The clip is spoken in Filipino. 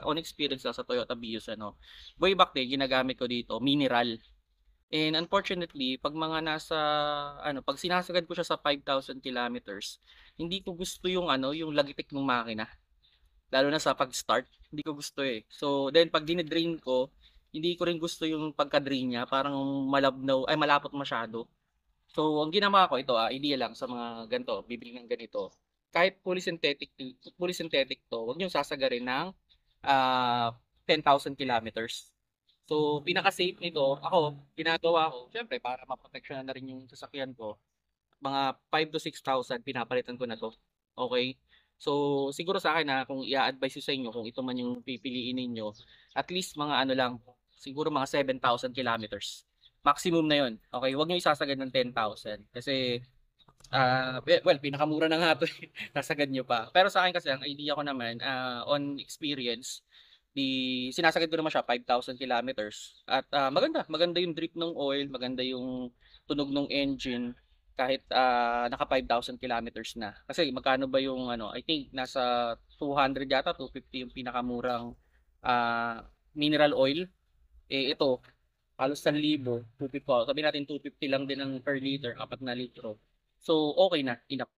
on experience lang sa Toyota Vios ano. Way back then ginagamit ko dito mineral. And unfortunately, 'pag mga nasa ano, 'pag sinasagad ko siya sa 5,000 kilometers, hindi ko gusto yung ano, yung lagitik ng makina. Lalo na sa pag-start, hindi ko gusto, eh. So, then 'pag dine-drain ko, hindi ko rin gusto yung pagka-drain niya, parang malabnaw ay malapot masyado. So, ang ginawa ko ito, idea lang sa mga ganito, bibili ng ganito. Kahit fully synthetic 'to, huwag niyong sasagarin ng, 10,000 kilometers. So, pinaka-safe nito, ako ginagawa ko siyempre para maproteksyonan na rin yung sasakyan ko, mga 5,000 to 6,000 pinapalitan ko na 'to, okey? So, siguro sa'kin, kung i-a-advice ko sa inyo kung ito man yung pipiliin ninyo, at least mga ano lang, siguro mga 7,000 kilometers. Maximum na yun, okey? Huwag niyo isasagad ng 10,000 kasi, well, pinakamura na nga 'to, eh, sasagad niyo pa. Pero sa'kin kasi ang idea ko naman, on experience, sinasagad ko naman siya 5,000 kilometers at, maganda, maganda yung drip ng oil, maganda yung tunog ng engine kahit, naka 5,000 kilometers na. Kasi magkano ba yung ano, I think nasa 200 yata, 250 yung pinakamurang, mineral oil. Eh, ito halos 1,000, 250 sabihin natin 250 lang din ang per liter, 4 na litro. So, okey na, enough.